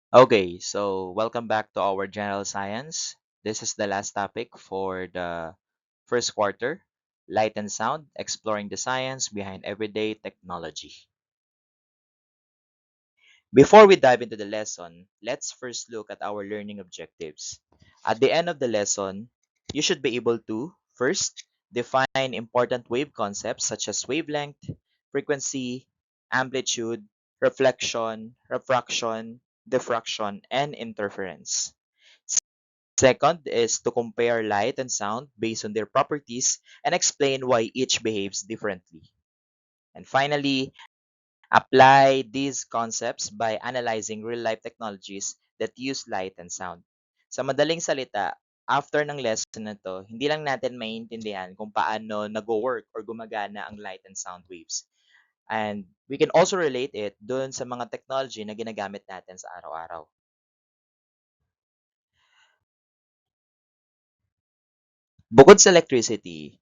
Okay, so welcome back to our general science. This is the last topic for the first quarter, light and sound, exploring the science behind everyday technology. Before we dive into the lesson, let's first look at our learning objectives. At the end of the lesson, you should be able to first define important wave concepts such as wavelength, frequency, amplitude, reflection, refraction, diffraction, and interference. Second is to compare light and sound based on their properties and explain why each behaves differently. And finally, apply these concepts by analyzing real-life technologies that use light and sound. Sa madaling salita, after ng lesson na to, hindi lang natin maintindihan kung paano nag-work or gumagana ang light and sound waves. And we can also relate it dun sa mga technology na ginagamit natin sa araw-araw. Bukod sa electricity,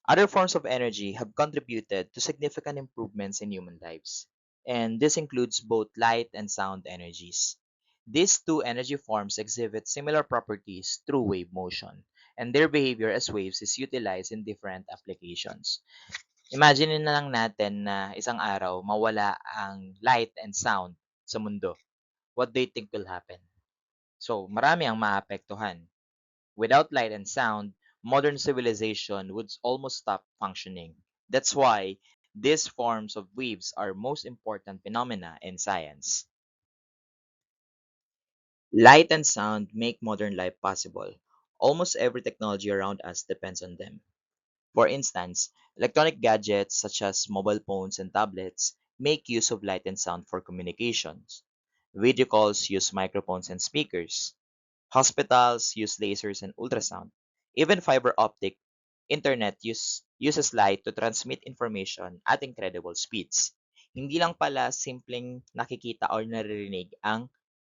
other forms of energy have contributed to significant improvements in human lives, and this includes both light and sound energies. These two energy forms exhibit similar properties through wave motion, and their behavior as waves is utilized in different applications. Imagine na lang natin na isang araw mawala ang light and sound sa mundo. What do you think will happen? So, marami ang maapektuhan. Without light and sound, modern civilization would almost stop functioning. That's why these forms of waves are most important phenomena in science. Light and sound make modern life possible. Almost every technology around us depends on them. For instance, electronic gadgets such as mobile phones and tablets make use of light and sound for communications. Video calls use microphones and speakers. Hospitals use lasers and ultrasound. Even fiber optic internet uses light to transmit information at incredible speeds. Hindi lang pala simpleng nakikita or naririnig ang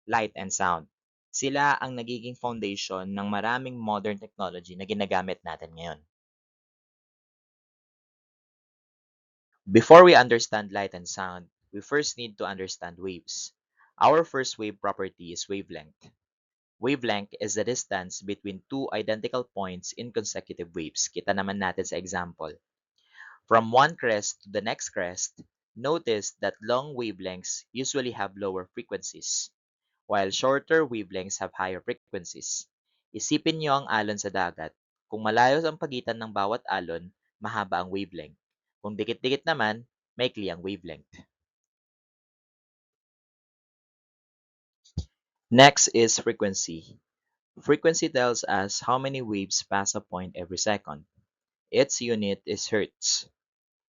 light and sound. Sila ang nagiging foundation ng maraming modern technology na ginagamit natin ngayon. Before we understand light and sound, we first need to understand waves. Our first wave property is wavelength. Wavelength is the distance between two identical points in consecutive waves. Kita naman natin sa example. From one crest to the next crest, notice that long wavelengths usually have lower frequencies, while shorter wavelengths have higher frequencies. Isipin niyo ang alon sa dagat. Kung malayo ang pagitan ng bawat alon, mahaba ang wavelength. Kung dikit-dikit naman, maikli ang wavelength. Next is frequency. Frequency tells us how many waves pass a point every second. Its unit is hertz.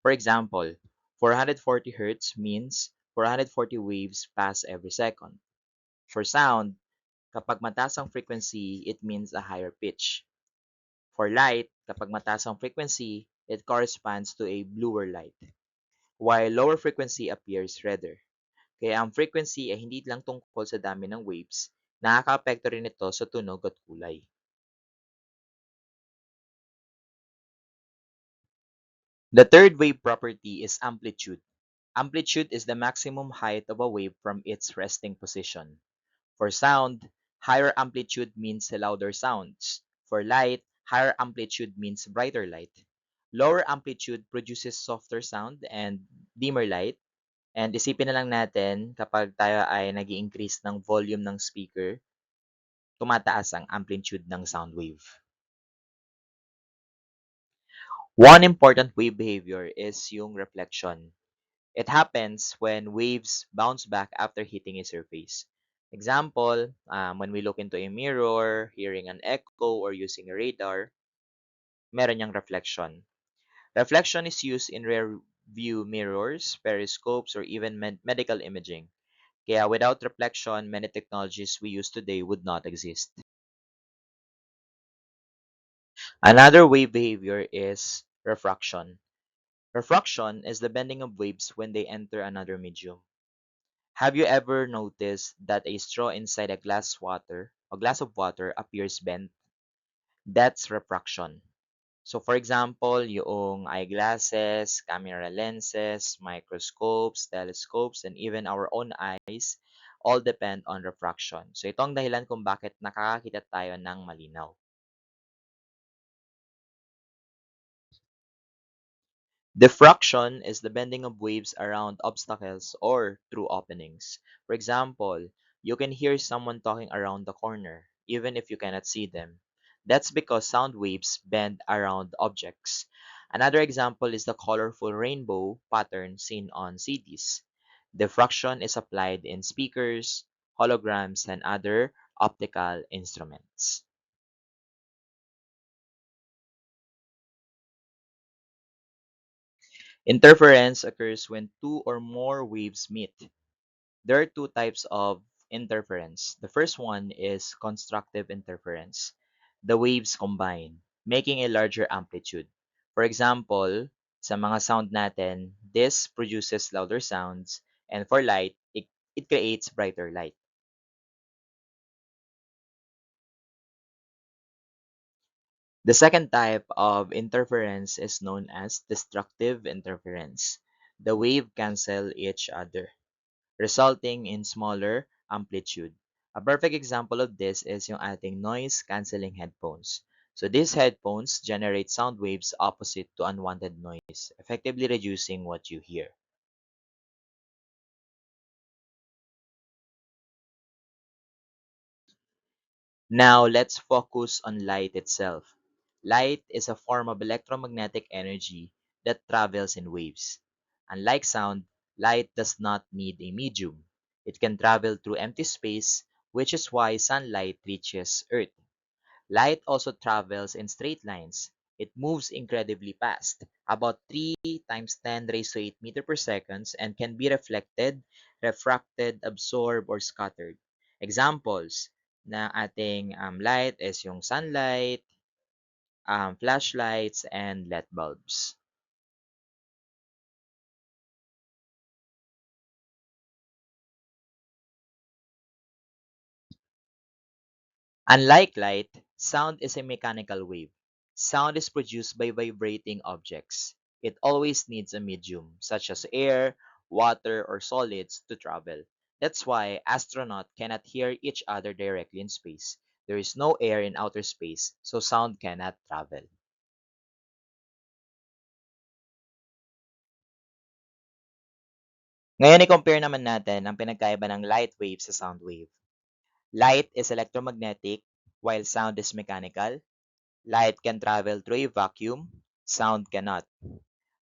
For example, 440 hertz means 440 waves pass every second. For sound, kapag mataas ang frequency, it means a higher pitch. For light, kapag mataas ang frequency, it corresponds to a bluer light, while lower frequency appears redder. Kaya ang frequency ay hindi lang tungkol sa dami ng waves, nakakaapekto rin ito sa tunog at kulay. The third wave property is amplitude. Amplitude is the maximum height of a wave from its resting position. For sound, higher amplitude means louder sounds. For light, higher amplitude means brighter light. Lower amplitude produces softer sound and dimmer light. And isipin na lang natin, kapag tayo ay nag increase ng volume ng speaker, tumataas ang amplitude ng sound wave. One important wave behavior is yung reflection. It happens when waves bounce back after hitting a surface. Example, when we look into a mirror, hearing an echo, or using a radar, meron niyang reflection. Reflection is used in rear view mirrors, periscopes, or even medical imaging. Kaya without reflection, many technologies we use today would not exist. Another wave behavior is refraction. Refraction is the bending of waves when they enter another medium. Have you ever noticed that a straw inside a glass of water appears bent? That's refraction. So for example, yung eyeglasses, camera lenses, microscopes, telescopes, and even our own eyes all depend on refraction. So ito ang dahilan kung bakit nakakakita tayo ng malinaw. Diffraction is the bending of waves around obstacles or through openings. For example, you can hear someone talking around the corner, even if you cannot see them. That's because sound waves bend around objects. Another example is the colorful rainbow pattern seen on CDs. Diffraction is applied in speakers, holograms, and other optical instruments. Interference occurs when two or more waves meet. There are two types of interference. The first one is constructive interference. The waves combine, making a larger amplitude. For example, sa mga sound natin, this produces louder sounds, and for light, it creates brighter light. The second type of interference is known as destructive interference. The wave cancel each other, resulting in smaller amplitude. A perfect example of this is yung ating noise-canceling headphones. So these headphones generate sound waves opposite to unwanted noise, effectively reducing what you hear. Now let's focus on light itself. Light is a form of electromagnetic energy that travels in waves. Unlike sound, light does not need a medium. It can travel through empty space, which is why sunlight reaches Earth. Light also travels in straight lines. It moves incredibly fast, about 3 times 10 raised to 8 meter per second, and can be reflected, refracted, absorbed, or scattered. Examples na ating light is yung sunlight, flashlights, and LED bulbs. Unlike light, sound is a mechanical wave. Sound is produced by vibrating objects. It always needs a medium, such as air, water, or solids, to travel. That's why astronauts cannot hear each other directly in space. There is no air in outer space, so sound cannot travel. Ngayon, i-compare naman natin ang pinagkaiba ng light wave sa sound wave. Light is electromagnetic, while sound is mechanical. Light can travel through a vacuum, sound cannot.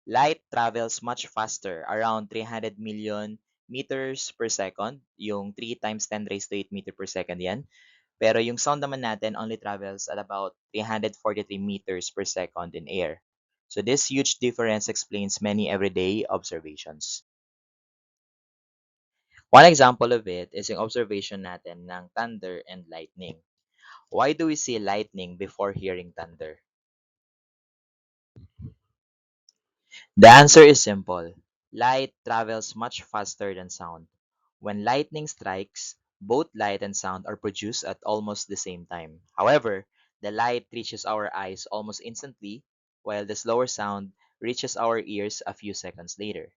Light travels much faster, around 300 million meters per second. Yung 3 times 10 raised to 8 meter per second yan. Pero yung sound naman natin only travels at about 343 meters per second in air. So this huge difference explains many everyday observations. One example of it is yung observation natin ng thunder and lightning. Why do we see lightning before hearing thunder? The answer is simple. Light travels much faster than sound. When lightning strikes, both light and sound are produced at almost the same time. However, the light reaches our eyes almost instantly, while the slower sound reaches our ears a few seconds later.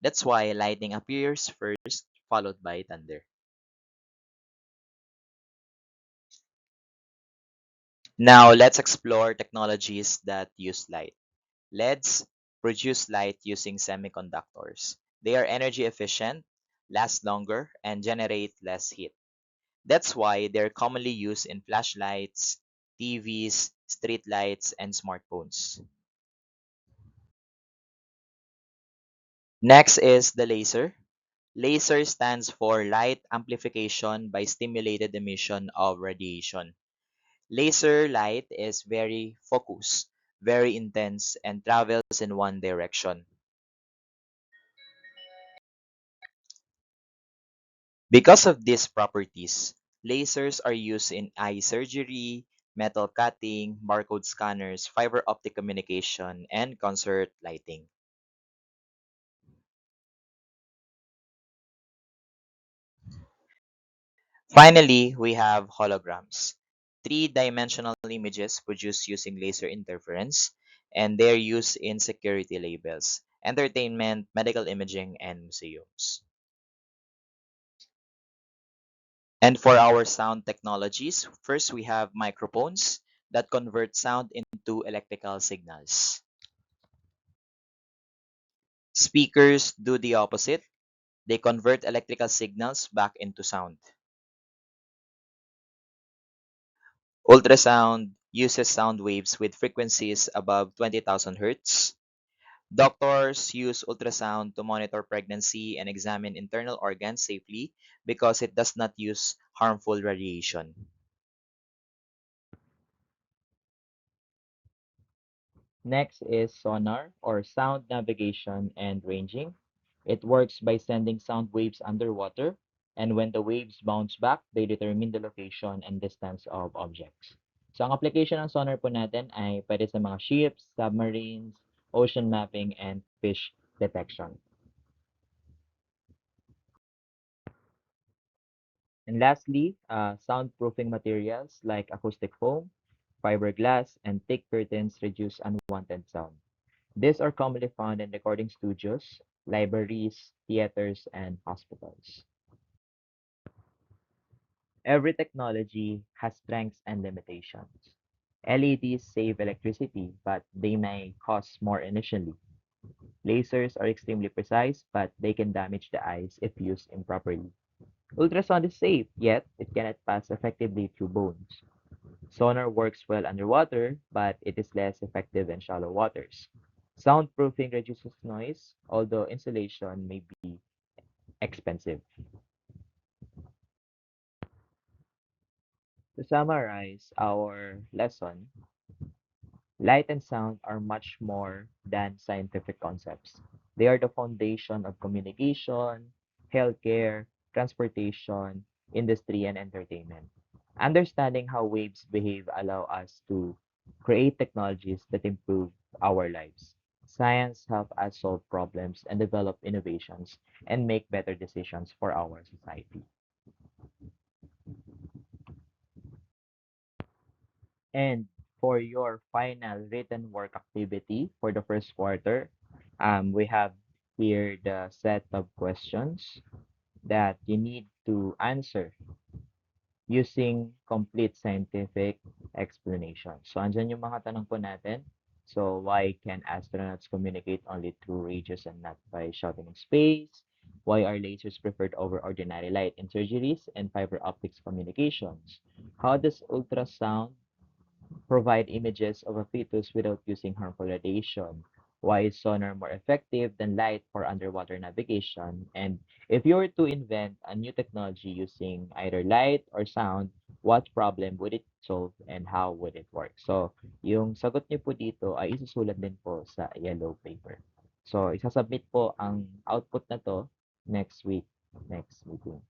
That's why lightning appears first, followed by thunder. Now, let's explore technologies that use light. LEDs produce light using semiconductors. They are energy efficient, last longer, and generate less heat. That's why they're commonly used in flashlights, TVs, street lights, and smartphones. Next is the laser. Laser stands for light amplification by stimulated emission of radiation. Laser light is very focused, very intense, and travels in one direction. Because of these properties, lasers are used in eye surgery, metal cutting, barcode scanners, fiber optic communication, and concert lighting. Finally, we have holograms. Three-dimensional images produced using laser interference, and they're used in security labels, entertainment, medical imaging, and museums. And for our sound technologies, first we have microphones that convert sound into electrical signals. Speakers do the opposite. They convert electrical signals back into sound. Ultrasound uses sound waves with frequencies above 20,000 Hz. Doctors use ultrasound to monitor pregnancy and examine internal organs safely because it does not use harmful radiation. Next is sonar or sound navigation and ranging. It works by sending sound waves underwater, and when the waves bounce back, they determine the location and distance of objects. So ang application ng sonar po natin ay pwede sa mga ships, submarines, ocean mapping, and fish detection. And lastly, soundproofing materials like acoustic foam, fiberglass, and thick curtains reduce unwanted sound. These are commonly found in recording studios, libraries, theaters, and hospitals. Every technology has strengths and limitations. LEDs save electricity, but they may cost more initially. Lasers are extremely precise, but they can damage the eyes if used improperly. Ultrasound is safe, yet it cannot pass effectively through bones. Sonar works well underwater, but it is less effective in shallow waters. Soundproofing reduces noise, although insulation may be expensive. To summarize our lesson, light and sound are much more than scientific concepts. They are the foundation of communication, healthcare, transportation, industry, and entertainment. Understanding how waves behave allow us to create technologies that improve our lives. Science help us solve problems and develop innovations and make better decisions for our society. And for your final written work activity for the first quarter, we have here the set of questions that you need to answer using complete scientific explanation. So, andyan yung mga tanong po natin. So, why can astronauts communicate only through radios and not by shouting in space? Why are lasers preferred over ordinary light in surgeries and fiber optics communications? How does ultrasound provide images of a fetus without using harmful radiation? Why is sonar more effective than light for underwater navigation? And if you were to invent a new technology using either light or sound, what problem would it solve and how would it work? So, yung sagot niyo po dito ay isusulat din po sa yellow paper. So, isasubmit po ang output na to next week, next meeting.